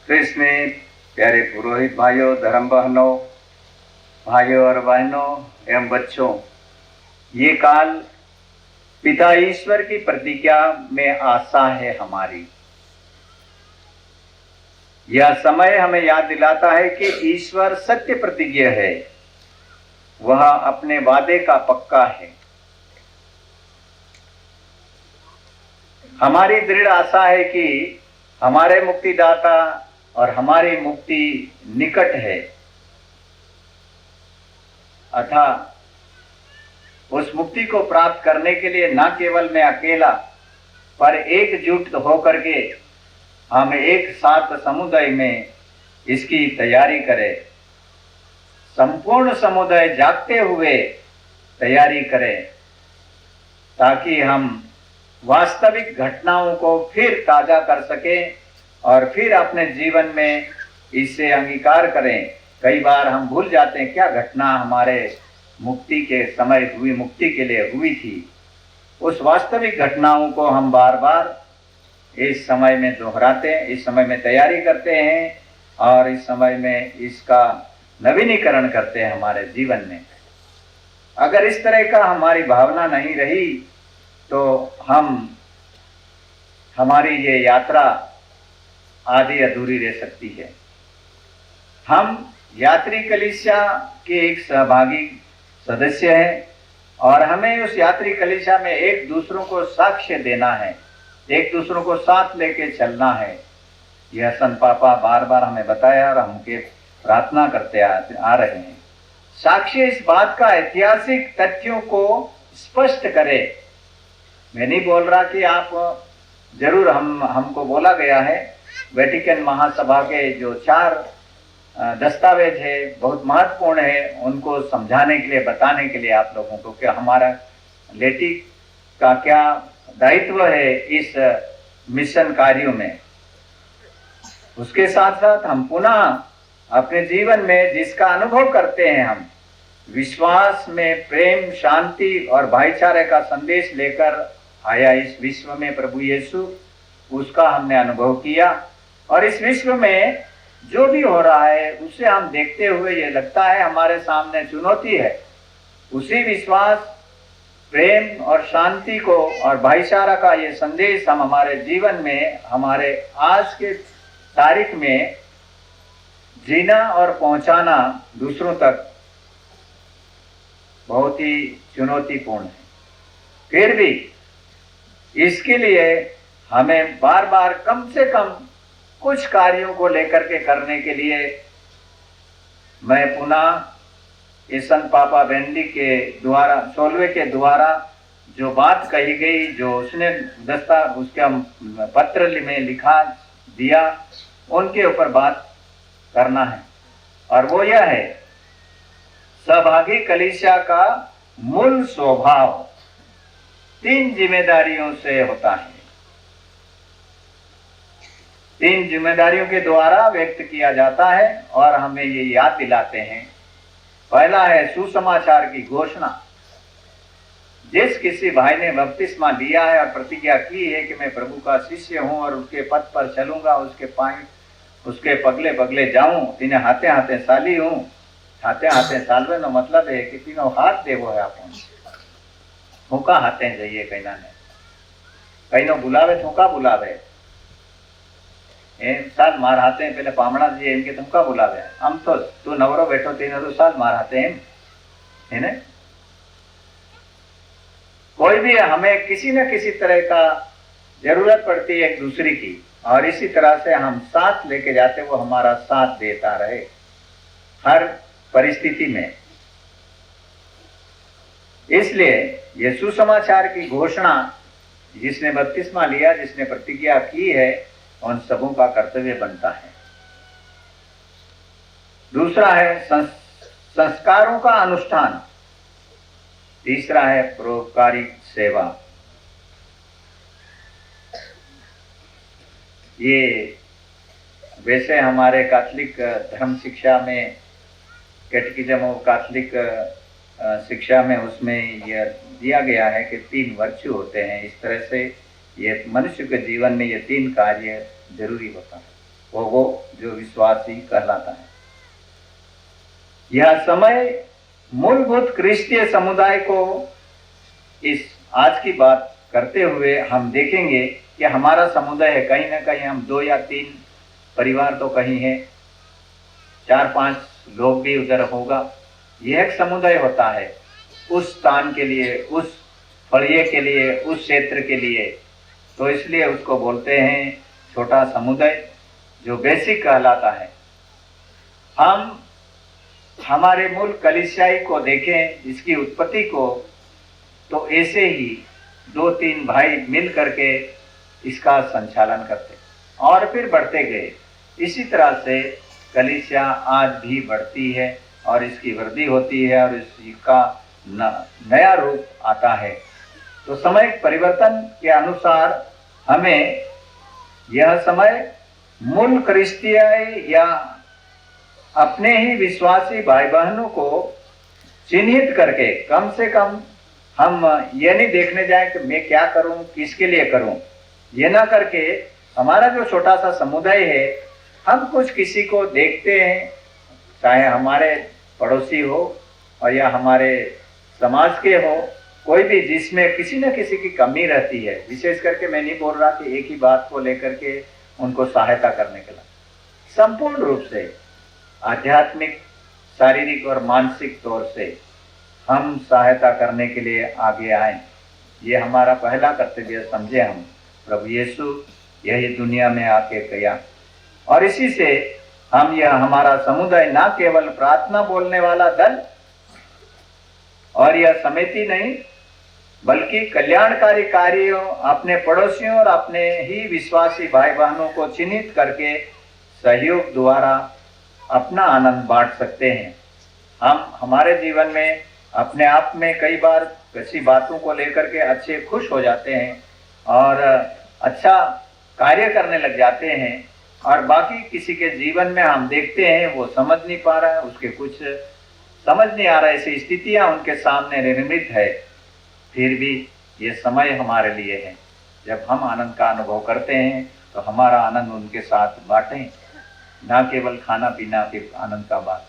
कृष्ण में प्यारे पुरोहित भाइयों, धर्म बहनों, भाइयों और बहनों एवं बच्चों, ये काल पिता ईश्वर की प्रतिज्ञा में आशा है हमारी। यह समय हमें याद दिलाता है कि ईश्वर सत्य प्रतिज्ञ है, वह अपने वादे का पक्का है। हमारी दृढ़ आशा है कि हमारे मुक्तिदाता और हमारी मुक्ति निकट है, अतः उस मुक्ति को प्राप्त करने के लिए न केवल मैं अकेला पर एकजुट होकर के हम एक साथ समुदाय में इसकी तैयारी करें। संपूर्ण समुदाय जागते हुए तैयारी करें ताकि हम वास्तविक घटनाओं को फिर ताजा कर सकें और फिर अपने जीवन में इसे अंगीकार करें। कई बार हम भूल जाते हैं क्या घटना हमारे मुक्ति के समय हुई, मुक्ति के लिए हुई थी। उस वास्तविक घटनाओं को हम बार बार इस समय में दोहराते हैं, इस समय में तैयारी करते हैं और इस समय में इसका नवीनीकरण करते हैं हमारे जीवन में। अगर इस तरह का हमारी भावना नहीं रही तो हमारी ये यात्रा आधी अधूरी रह सकती है। हम यात्री कलीसिया के एक सहभागी सदस्य हैं और हमें उस यात्री कलीसिया में एक दूसरों को साक्ष्य देना है, एक दूसरों को साथ लेके चलना है। यह संत पापा बार बार हमें बताया और हमके प्रार्थना करते आ रहे हैं। साक्ष्य इस बात का ऐतिहासिक तथ्यों को स्पष्ट करे। मैं नहीं बोल रहा कि आप जरूर हमको बोला गया है वेटिकन महासभा के जो 4 दस्तावेज है बहुत महत्वपूर्ण है, उनको समझाने के लिए, बताने के लिए आप लोगों को कि हमारा लेटी का क्या दायित्व है इस मिशन कार्यों में। उसके साथ साथ हम पुनः अपने जीवन में जिसका अनुभव करते हैं, हम विश्वास में प्रेम, शांति और भाईचारे का संदेश लेकर आया इस विश्व में प्रभु यीशु, उसका हमने अनुभव किया। और इस विश्व में जो भी हो रहा है उसे हम देखते हुए ये लगता है हमारे सामने चुनौती है। उसी विश्वास, प्रेम और शांति को और भाईचारा का ये संदेश हम हमारे जीवन में, हमारे आज के तारीख में जीना और पहुंचाना दूसरों तक बहुत ही चुनौतीपूर्ण है। फिर भी इसके लिए हमें बार बार कम से कम कुछ कार्यों को लेकर के करने के लिए मैं पुनः इस संत पापा बेंडी के द्वारा, सोलवे के द्वारा जो बात कही गई, जो उसने उसका पत्र में लिखा दिया, उनके ऊपर बात करना है। और वो यह है, सहभागी कलीसिया का मूल स्वभाव 3 जिम्मेदारियों से होता है। 3 जिम्मेदारियों के द्वारा व्यक्त किया जाता है और हमें ये याद दिलाते हैं। पहला है सुसमाचार की घोषणा। जिस किसी भाई ने बपतिस्मा लिया है और प्रतिज्ञा की है कि मैं प्रभु का शिष्य हूं और उसके पथ पर चलूंगा, उसके पगले पगले जाऊं, तीने हाथे हाथे साली हूं। हाथे हाथे सालवे नो मतलब है कि तीनों हाथ देवो है आपन थूका हाथे जाइए। कई नो बुलावे थूका बुलावे एम साल मार हाथे पहले पामड़ा जी एम के थूका बुलावे। आम तो तू नवरो बैठो तीन तो साल मार हाथे एम है ने। कोई भी हमें किसी न किसी तरह का जरूरत पड़ती है एक दूसरे की, और इसी तरह से हम साथ लेके जाते, वो हमारा साथ देता रहे हर परिस्थिति में। इसलिए ये सुसमाचार की घोषणा जिसने बपतिस्मा लिया, जिसने प्रतिज्ञा की है, उन सबों का कर्तव्य बनता है। दूसरा है संस्कारों का अनुष्ठान। तीसरा है परोपकारी सेवा। ये वैसे हमारे कैथोलिक धर्म शिक्षा में, कैटेकिज्म ऑफ कैथोलिक शिक्षा में, उसमें यह दिया गया है कि 3 वर्च्यू होते हैं। इस तरह से ये मनुष्य के जीवन में ये 3 कार्य जरूरी होता है। वो जो विश्वासी कहलाता है। यह समय मूलभूत क्रिस्तीय समुदाय को इस आज की बात करते हुए हम देखेंगे कि हमारा समुदाय है, कहीं ना कहीं हम 2 या 3 परिवार तो कहीं है, 4-5 लोग भी उधर होगा। यह एक समुदाय होता है उस स्थान के लिए, उस फलिये के लिए, उस क्षेत्र के लिए। तो इसलिए उसको बोलते हैं छोटा समुदाय, जो बेसिक कहलाता है। हम हमारे मूल कलीसियाई को देखें, इसकी उत्पत्ति को, तो ऐसे ही 2-3 भाई मिल करके इसका संचालन करते और फिर बढ़ते गए। इसी तरह से कलीसिया आज भी बढ़ती है और इसकी वृद्धि होती है और इसका नया रूप आता है। तो समय परिवर्तन के अनुसार हमें यह समय मूल क्रिस्तीय या अपने ही विश्वासी भाई बहनों को चिन्हित करके, कम से कम हम ये नहीं देखने जाए कि मैं क्या करूं, किसके लिए करूं, ये ना करके हमारा जो छोटा सा समुदाय है, हम कुछ किसी को देखते हैं, चाहे हमारे पड़ोसी हो और या हमारे समाज के हो, कोई भी जिसमें किसी न किसी की कमी रहती है। विशेष करके मैं नहीं बोल रहा कि एक ही बात को लेकर के उनको सहायता करने के लिए, संपूर्ण रूप से आध्यात्मिक, शारीरिक और मानसिक तौर से हम सहायता करने के लिए आगे आए। ये हमारा पहला कर्तव्य समझे हम। प्रभु यीशु यही दुनिया में आके किया और इसी से हम यह हमारा समुदाय ना केवल प्रार्थना बोलने वाला दल और यह समिति नहीं, बल्कि कल्याणकारी कार्यों, अपने पड़ोसियों और अपने ही विश्वासी भाई बहनों को चिन्हित करके सहयोग द्वारा अपना आनंद बांट सकते हैं। हम हमारे जीवन में अपने आप में कई बार किसी बातों को लेकर के अच्छे खुश हो जाते हैं और अच्छा कार्य करने लग जाते हैं, और बाकी किसी के जीवन में हम देखते हैं वो समझ नहीं पा रहा है, उसके कुछ समझ नहीं आ रहा, ऐसी स्थितियां उनके सामने निर्मित है। फिर भी ये समय हमारे लिए है, जब हम आनंद का अनुभव करते हैं तो हमारा आनंद उनके साथ बांटें, ना केवल खाना पीना के आनंद का बात,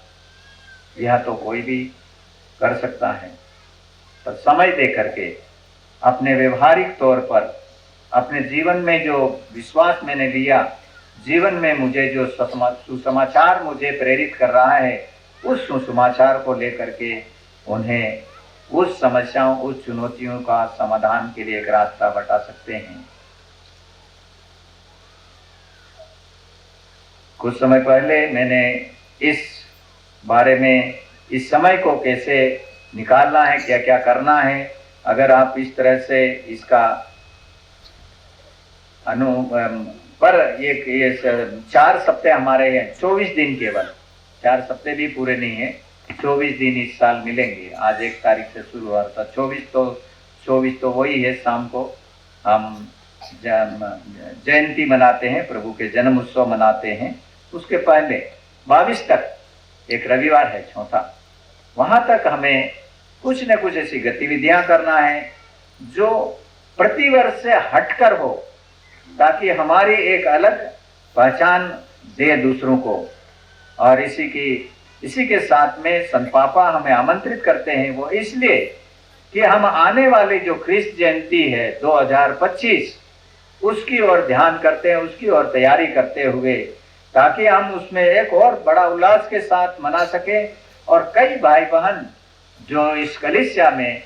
यह तो कोई भी कर सकता है। पर समय दे करके अपने व्यवहारिक तौर पर अपने जीवन में जो विश्वास मैंने लिया, जीवन में मुझे जो सुसमाचार मुझे प्रेरित कर रहा है, उस सुसमाचार को लेकर के उन्हें उस समस्याओं, उस चुनौतियों का समाधान के लिए एक रास्ता बता सकते हैं। कुछ समय पहले मैंने इस बारे में, इस समय को कैसे निकालना है, क्या क्या करना है, अगर आप इस तरह से इसका पर ये 4 सप्ते हमारे हैं, 24 दिन केवल, 4 सप्ते भी पूरे नहीं है, 24 दिन इस साल मिलेंगे। आज 1 तारीख से शुरू हुआ था, 24 तो वही है, शाम को हम जयंती मनाते हैं, प्रभु के जन्म उत्सव मनाते हैं। उसके पहले 22 तक एक रविवार है, चौथा, वहां तक हमें कुछ न कुछ ऐसी गतिविधियां करना है जो प्रतिवर्ष से हटकर हो, ताकि हमारी एक अलग पहचान दे दूसरों को। और इसी के साथ में संत पापा हमें आमंत्रित करते हैं, वो इसलिए कि हम आने वाली जो क्रिस्त जयंती है 2025, उसकी ओर ध्यान करते हैं, उसकी ओर तैयारी करते हुए, ताकि हम उसमें एक और बड़ा उल्लास के साथ मना सके। और कई भाई बहन जो इस कलीसिया में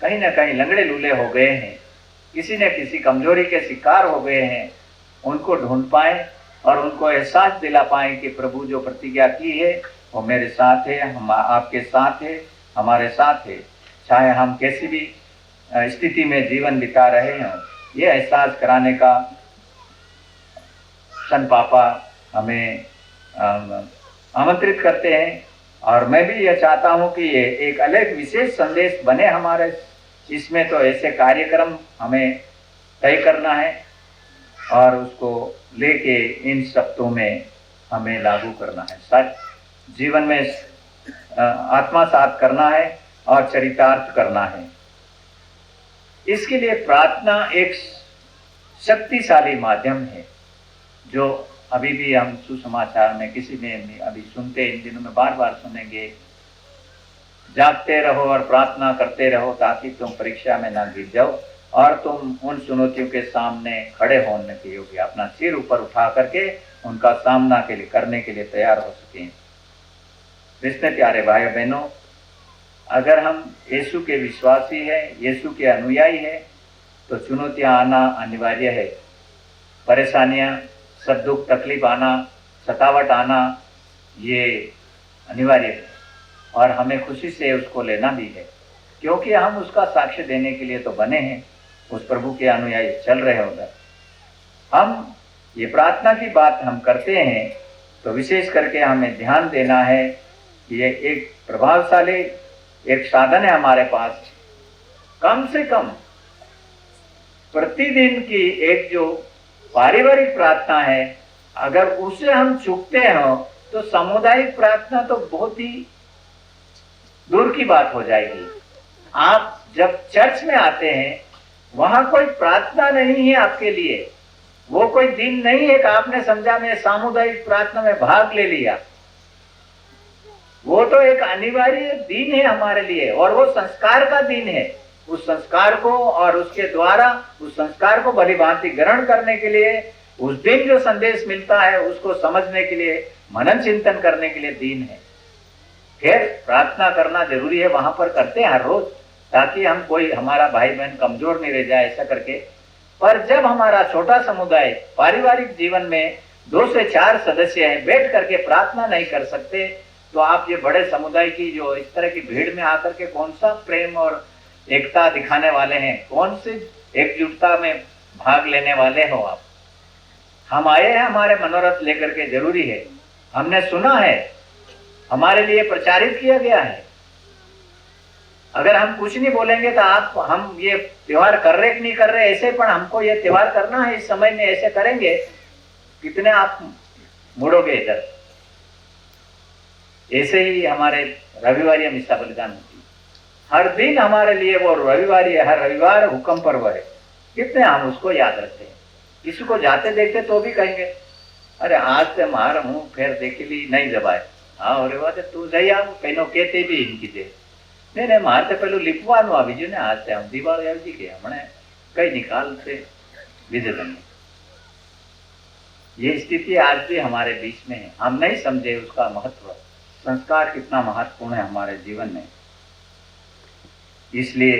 कहीं ना कहीं लंगड़े लूले हो गए हैं, किसी न किसी कमजोरी के शिकार हो गए हैं, उनको ढूंढ पाए और उनको एहसास दिला पाए कि प्रभु जो प्रतिज्ञा की है वो मेरे साथ है, हम आपके साथ है, हमारे साथ है, चाहे हम कैसी भी स्थिति में जीवन बिता रहे हों। ये एहसास कराने का संत पापा हमें आमंत्रित करते हैं। और मैं भी यह चाहता हूं कि ये एक अलग विशेष संदेश बने हमारे इसमें। तो ऐसे कार्यक्रम हमें तय करना है और उसको लेके इन सप्तों में हमें लागू करना है, सच जीवन में आत्मसात करना है और चरितार्थ करना है। इसके लिए प्रार्थना एक शक्तिशाली माध्यम है जो अभी भी हम सुसमाचार में किसी में अभी सुनते, इन दिनों में बार बार सुनेंगे, जागते रहो और प्रार्थना करते रहो ताकि तुम परीक्षा में ना गिर जाओ और तुम उन चुनौतियों के सामने खड़े होने के योग्य, अपना सिर ऊपर उठा करके उनका सामना के लिए करने के लिए तैयार हो सकें। इसमें प्यारे भाई बहनों, अगर हम यीशु के विश्वासी हैं, यीशु के अनुयायी हैं, तो चुनौतियां आना अनिवार्य है। परेशानियां, सब दुख तकलीफ आना, सतावट आना, ये अनिवार्य है और हमें खुशी से उसको लेना भी है, क्योंकि हम उसका साक्ष्य देने के लिए तो बने हैं, उस प्रभु के अनुयायी चल रहे उधर। हम ये प्रार्थना की बात हम करते हैं तो विशेष करके हमें ध्यान देना है कि ये एक प्रभावशाली एक साधन है हमारे पास। कम से कम प्रतिदिन की एक जो पारिवारिक प्रार्थना है, अगर उसे हम चूकते हो तो सामुदायिक प्रार्थना तो बहुत ही दूर की बात हो जाएगी। आप जब चर्च में आते हैं, वहां कोई प्रार्थना नहीं है आपके लिए, वो कोई दिन नहीं है कि आपने समझा मैं सामुदायिक प्रार्थना में भाग ले लिया। वो तो एक अनिवार्य दिन है हमारे लिए और वो संस्कार का दिन है। उस संस्कार को और उसके द्वारा उस संस्कार को भली भांति ग्रहण करने के लिए, उस दिन जो संदेश मिलता है उसको समझने के लिए, मनन चिंतन करने के लिए दिन है। फिर प्रार्थना करना जरूरी है, वहां पर करते हैं हर रोज, ताकि हम कोई हमारा भाई बहन कमजोर नहीं रह जाए ऐसा करके। पर जब हमारा छोटा समुदाय पारिवारिक जीवन में 2 से 4 सदस्य हैं, बैठ करके प्रार्थना नहीं कर सकते, तो आप ये बड़े समुदाय की जो इस तरह की भीड़ में आकर के कौन सा प्रेम और एकता दिखाने वाले हैं, कौन सी एकजुटता में भाग लेने वाले हो आप। हम आए हैं हमारे मनोरथ लेकर के, जरूरी है, हमने सुना है, हमारे लिए प्रचारित किया गया है। अगर हम कुछ नहीं बोलेंगे तो आप हम ये त्योहार कर रहे कि नहीं कर रहे ऐसे, पर हमको ये त्योहार करना है इस समय में, ऐसे करेंगे, कितने आप मुड़ोगे इधर। ऐसे ही हमारे रविवार मिसा बलिदान होती, हर दिन हमारे लिए वो रविवार है, हर रविवार हुक्म पर्व है, कितने हम उसको याद रखते हैं। किसी को जाते देखते तो भी कहेंगे अरे आज से मार मुंह फेर देख ली नहीं जबाए, हाँ अरे बात तू जई आव कहीं कहते भी इनकी दे नहीं मार तो पेलू लिखवानु आ बीजू ने आज से हम दिवाળી આવી गई हमने कई निकाल से विजय बने। ये स्थिति आज भी हमारे बीच में है, हम नहीं समझे उसका महत्व। संस्कार कितना महत्वपूर्ण है हमारे जीवन में, इसलिए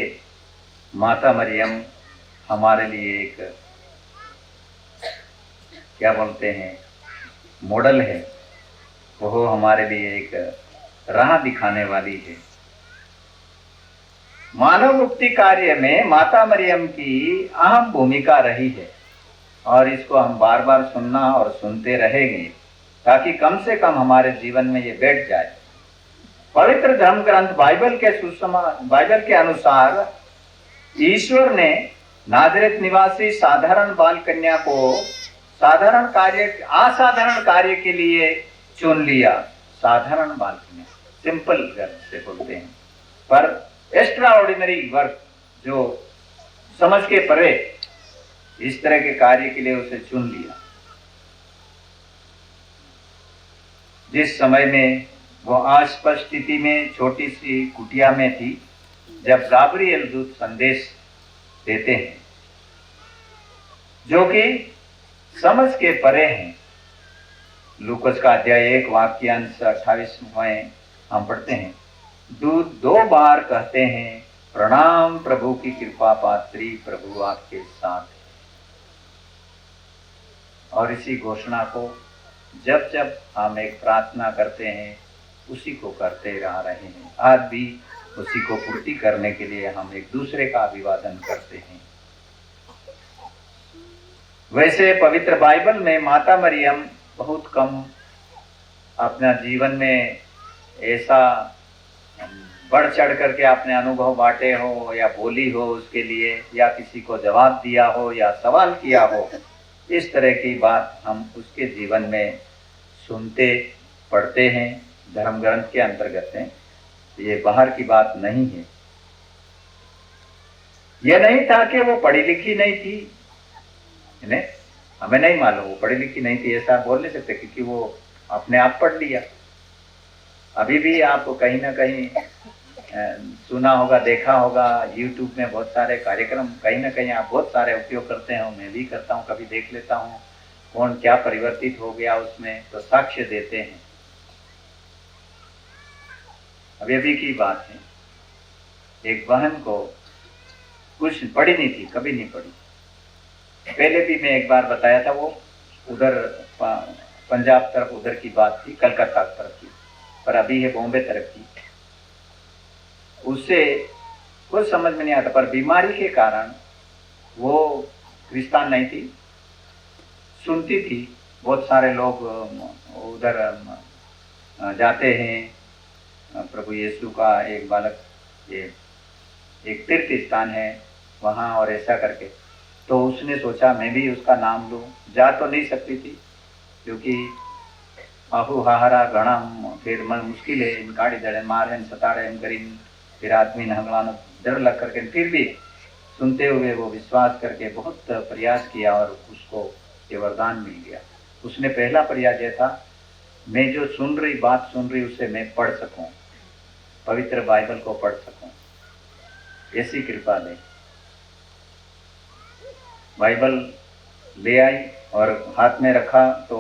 माता मरियम हमारे लिए एक क्या बोलते हैं मॉडल है, वो हमारे लिए एक राह दिखाने वाली है। मानव मुक्ति कार्य में माता मरियम की अहम भूमिका रही है और इसको हम बार बार सुनना और सुनते रहेंगे ताकि कम से कम हमारे जीवन में ये बैठ जाए। पवित्र धर्म ग्रंथ बाइबल के अनुसार ईश्वर ने नाजरेत निवासी साधारण बाल कन्या को असाधारण कार्य के लिए चुन लिया। साधारण बाल कन्या, सिंपल गर्ल से बोलते हैं, पर एक्स्ट्रा ऑर्डिनरी वर्क, जो समझ के परे, इस तरह के कार्य के लिए उसे चुन लिया। जिस समय में वो अस्पष्ट स्थिति में छोटी सी कुटिया में थी, जब गाब्रिएल दूत संदेश देते हैं जो कि समझ के परे हैं। लूकस का अध्याय 1 वाक्यांश 28 में हम पढ़ते हैं, दूत 2 बार कहते हैं, प्रणाम प्रभु की कृपा पात्री, प्रभु आपके साथ है। और इसी घोषणा को जब जब हम एक प्रार्थना करते हैं उसी को करते रह रहे हैं। आज भी उसी को पूर्ति करने के लिए हम एक दूसरे का अभिवादन करते हैं। वैसे पवित्र बाइबल में माता मरियम बहुत कम अपना जीवन में ऐसा बढ़ चढ़ करके अपने अनुभव बांटे हो या बोली हो उसके लिए, या किसी को जवाब दिया हो या सवाल किया हो, इस तरह की बात हम उसके जीवन में सुनते पढ़ते हैं। धर्म ग्रंथ के अंतर्गत है, ये बाहर की बात नहीं है। यह नहीं था कि वो पढ़ी लिखी नहीं थी, हमें नहीं मालूम, वो पढ़ी लिखी नहीं थी ऐसा बोल नहीं सकते, क्योंकि वो अपने आप पढ़ लिया। अभी भी आपको कहीं ना कहीं सुना होगा, देखा होगा, यूट्यूब में बहुत सारे कार्यक्रम कहीं ना कहीं आप बहुत सारे उपयोग करते हो, मैं भी करता हूँ, कभी देख लेता हूँ कौन क्या परिवर्तित हो गया उसमें, तो साक्ष्य देते हैं। अभी की बात है, एक बहन को कुछ पढ़ी नहीं थी, कभी नहीं पढ़ी, पहले भी मैं एक बार बताया था, वो उधर पंजाब तरफ उधर की बात थी, कलकत्ता तरफ की, पर अभी है बॉम्बे तरफ की। उससे कुछ समझ में नहीं आता, पर बीमारी के कारण वो क्रिस्तान नहीं थी, सुनती थी बहुत सारे लोग उधर जाते हैं, प्रभु यीशु का एक बालक, ये एक तीर्थ स्थान है वहाँ, और ऐसा करके, तो उसने सोचा मैं भी उसका नाम लूँ। जा तो नहीं सकती थी क्योंकि आहू हाहारा घना, फिर मन मुश्किल है, इन काड़ी दड़े मारे सताड़े करीन, फिर आदमी नहलाना डर लग करके, फिर भी सुनते हुए वो विश्वास करके बहुत प्रयास किया और उसको ये वरदान मिल गया। उसने पहला प्रयास यह था, मैं जो सुन रही बात सुन रही उसे मैं पढ़ सकूं, पवित्र बाइबल को पढ़ सकूं, ऐसी कृपा दे। बाइबल ले आई और हाथ में रखा तो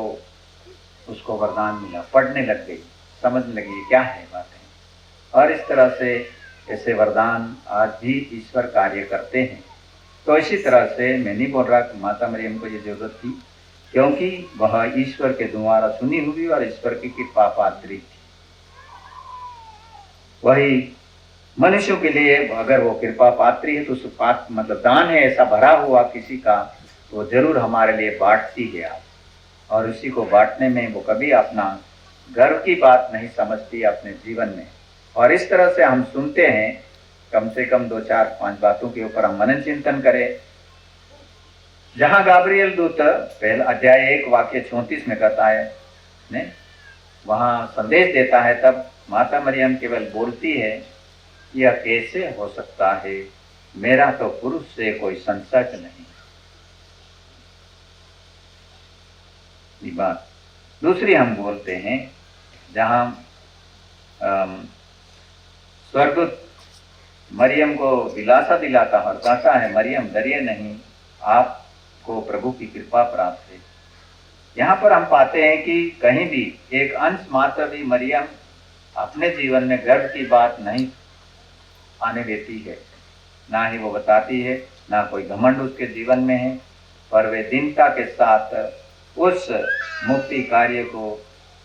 उसको वरदान मिला, पढ़ने लग गई, समझने लगी क्या है बातें। और इस तरह से ऐसे वरदान आज भी ईश्वर कार्य करते हैं। तो इसी तरह से मैं नहीं बोल रहा कि माता मरियम को ये जरूरत थी, क्योंकि वह ईश्वर के द्वारा सुनी हुई और ईश्वर की कृपा पात्री थी। वही मनुष्यों के लिए अगर वो कृपा पात्री है तो उस मतलब दान है ऐसा भरा हुआ किसी का, तो जरूर हमारे लिए बांटती है आज, और उसी को बांटने में वो कभी अपना गर्व की बात नहीं समझती अपने जीवन में। और इस तरह से हम सुनते हैं, कम से कम 2, 4, 5 बातों के ऊपर हम मनन चिंतन करें। जहां गाब्रियल दूत पहला अध्याय 1 वाक्य 34 में कहता है ने वहां संदेश देता है, तब माता मरियम केवल बोलती है, यह कैसे हो सकता है, मेरा तो पुरुष से कोई संसर्ग नहीं। ये बात दूसरी हम बोलते हैं, जहां स्वर्गदूत मरियम को दिलासा दिलाता है और कहता है, मरियम डरिए नहीं, आपको प्रभु की कृपा प्राप्त है। यहाँ पर हम पाते हैं कि कहीं भी एक अंश मात्र भी मरियम अपने जीवन में गर्व की बात नहीं आने देती है, ना ही वो बताती है, ना कोई घमंड उसके जीवन में है, पर वे दीनता के साथ उस मुक्ति कार्य को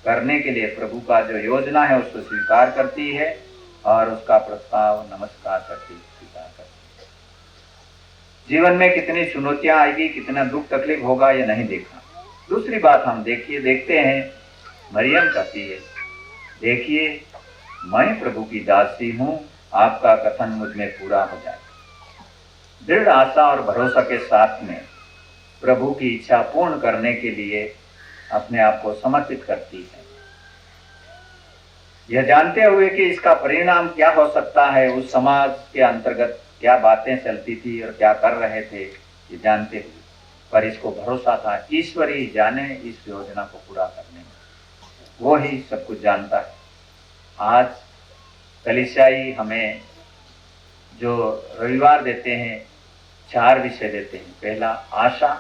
करने के लिए प्रभु का जो योजना है उसको स्वीकार करती है और उसका प्रस्ताव नमस्कार करती स्वीकार करती है। जीवन में कितनी चुनौतियां आएगी, कितना दुख तकलीफ होगा, ये नहीं देखा। दूसरी बात हम देखते हैं, मरियम कहती है, देखिए मैं प्रभु की दासी हूं, आपका कथन मुझ में पूरा हो जाए। दृढ़ आशा और भरोसा के साथ में प्रभु की इच्छा पूर्ण करने के लिए अपने आप को समर्पित करती है, यह जानते हुए कि इसका परिणाम क्या हो सकता है, उस समाज के अंतर्गत क्या बातें चलती थी और क्या कर रहे थे ये जानते हुए, पर इसको भरोसा था ईश्वर ही जाने इस योजना को पूरा करने में, वो ही सब कुछ जानता है। आज कलीसियाई हमें जो रविवार देते हैं, 4 विषय देते हैं। पहला आशा,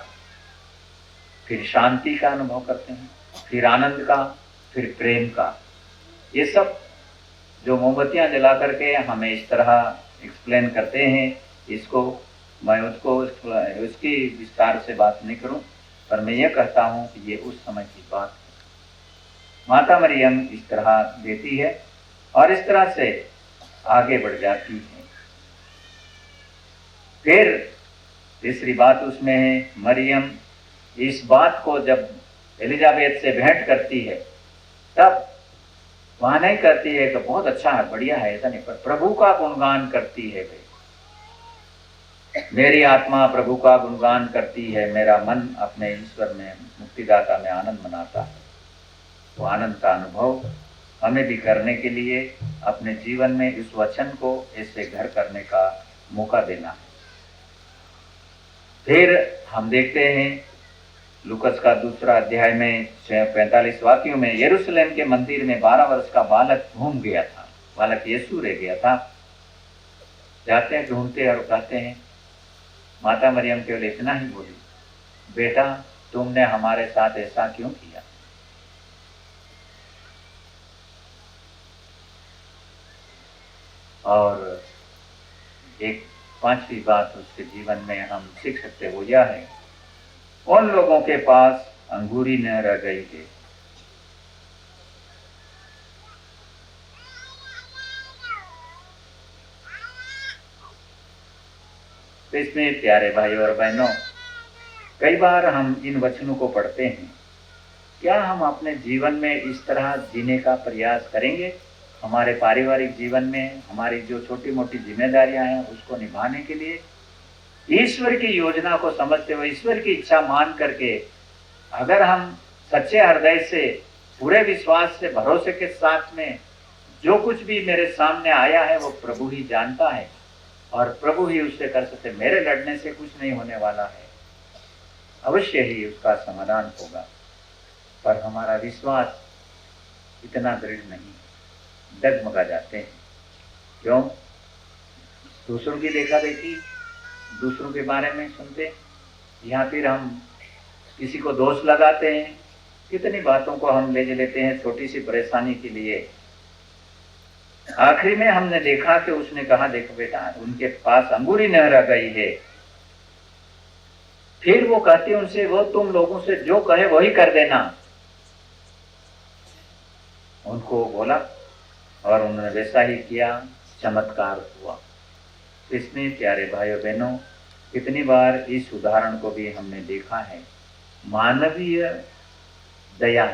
फिर शांति का अनुभव करते हैं, फिर आनंद का, फिर प्रेम का। ये सब जो मोमबत्तियां जला करके हमें इस तरह एक्सप्लेन करते हैं, इसको मैं उसकी विस्तार से बात नहीं करूं, पर मैं ये कहता हूं कि ये उस समय की बात है। माता मरियम इस तरह देती है और इस तरह से आगे बढ़ जाती है। फिर तीसरी बात उसमें है, मरियम इस बात को जब एलिजाबेथ से भेंट करती है, तब वहां नहीं करती है कि बहुत अच्छा है, बढ़िया है, ऐसा नहीं, पर प्रभु का गुणगान करती है। भाई मेरी आत्मा प्रभु का गुणगान करती है, मेरा मन अपने ईश्वर में, मुक्तिदाता में आनंद मनाता है। वो आनंद का अनुभव हमें भी करने के लिए अपने जीवन में इस वचन को ऐसे घर करने का मौका देना है। फिर हम देखते हैं लूकस का दूसरा अध्याय में 45 वाक्यों में यरूशलेम के मंदिर में 12 वर्ष का बालक घूम गया था, बालक यीशु रह गया था। जाते हैं, ढूंढते और कहते हैं, माता मरियम केवल इतना ही बोली, बेटा तुमने हमारे साथ ऐसा क्यों किया। और एक पांचवी बात उसके जीवन में हम सीख सकते वो यह है, उन लोगों के पास अंगूरी न रह गई है। तो इसमें प्यारे भाइयों और बहनों, कई बार हम इन वचनों को पढ़ते हैं, क्या हम अपने जीवन में इस तरह जीने का प्रयास करेंगे? हमारे पारिवारिक जीवन में हमारी जो छोटी मोटी जिम्मेदारियां हैं उसको निभाने के लिए ईश्वर की योजना को समझते हुए, ईश्वर की इच्छा मान करके, अगर हम सच्चे हृदय से, पूरे विश्वास से, भरोसे के साथ में जो कुछ भी मेरे सामने आया है वो प्रभु ही जानता है और प्रभु ही उससे कर सकते, मेरे लड़ने से कुछ नहीं होने वाला है, अवश्य ही उसका समाधान होगा। पर हमारा विश्वास इतना दृढ़ नहीं, डगमगा जाते हैं। क्यों? दूसरों की देखा देखी, दूसरों के बारे में सुनते, या फिर हम किसी को दोष लगाते हैं। कितनी बातों को हम ले लेते हैं छोटी सी परेशानी के लिए। आखिरी में हमने देखा कि उसने कहा, देखो बेटा उनके पास अंगूरी न रह गई है। फिर वो कहती उनसे, वो तुम लोगों से जो कहे वही कर देना। उनको बोला और उन्होंने वैसा ही किया, चमत्कार हुआ। इसमें प्यारे भाइयों बहनों, कितनी बार इस उदाहरण को भी हमने देखा है। मानवीय दया,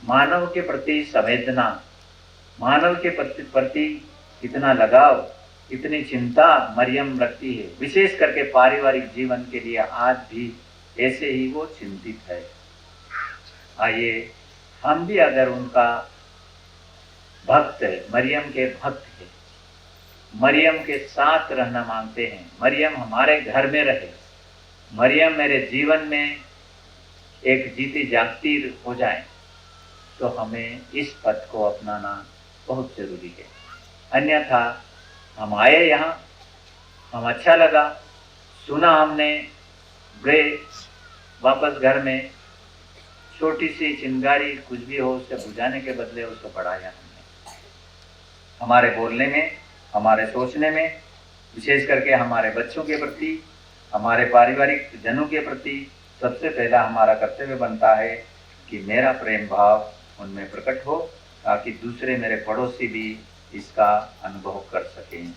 मानव के प्रति संवेदना, मानव के प्रति इतना लगाव, इतनी चिंता मरियम रखती है। विशेष करके पारिवारिक जीवन के लिए आज भी ऐसे ही वो चिंतित है। आइए हम भी अगर उनका भक्त है, मरियम के भक्त है, मरियम के साथ रहना मांगते हैं, मरियम हमारे घर में रहे, मरियम मेरे जीवन में एक जीती जागती हो जाए, तो हमें इस पथ को अपनाना बहुत जरूरी है। अन्यथा हम आए यहाँ, हम अच्छा लगा, सुना हमने, गए वापस घर में, छोटी सी चिंगारी कुछ भी हो उससे बुझाने के बदले उसको बढ़ाया हमने। हमारे बोलने में, हमारे सोचने में, विशेष करके हमारे बच्चों के प्रति, हमारे पारिवारिक जनों के प्रति सबसे पहला हमारा कर्तव्य बनता है कि मेरा प्रेम भाव उनमें प्रकट हो, ताकि दूसरे मेरे पड़ोसी भी इसका अनुभव कर सकें।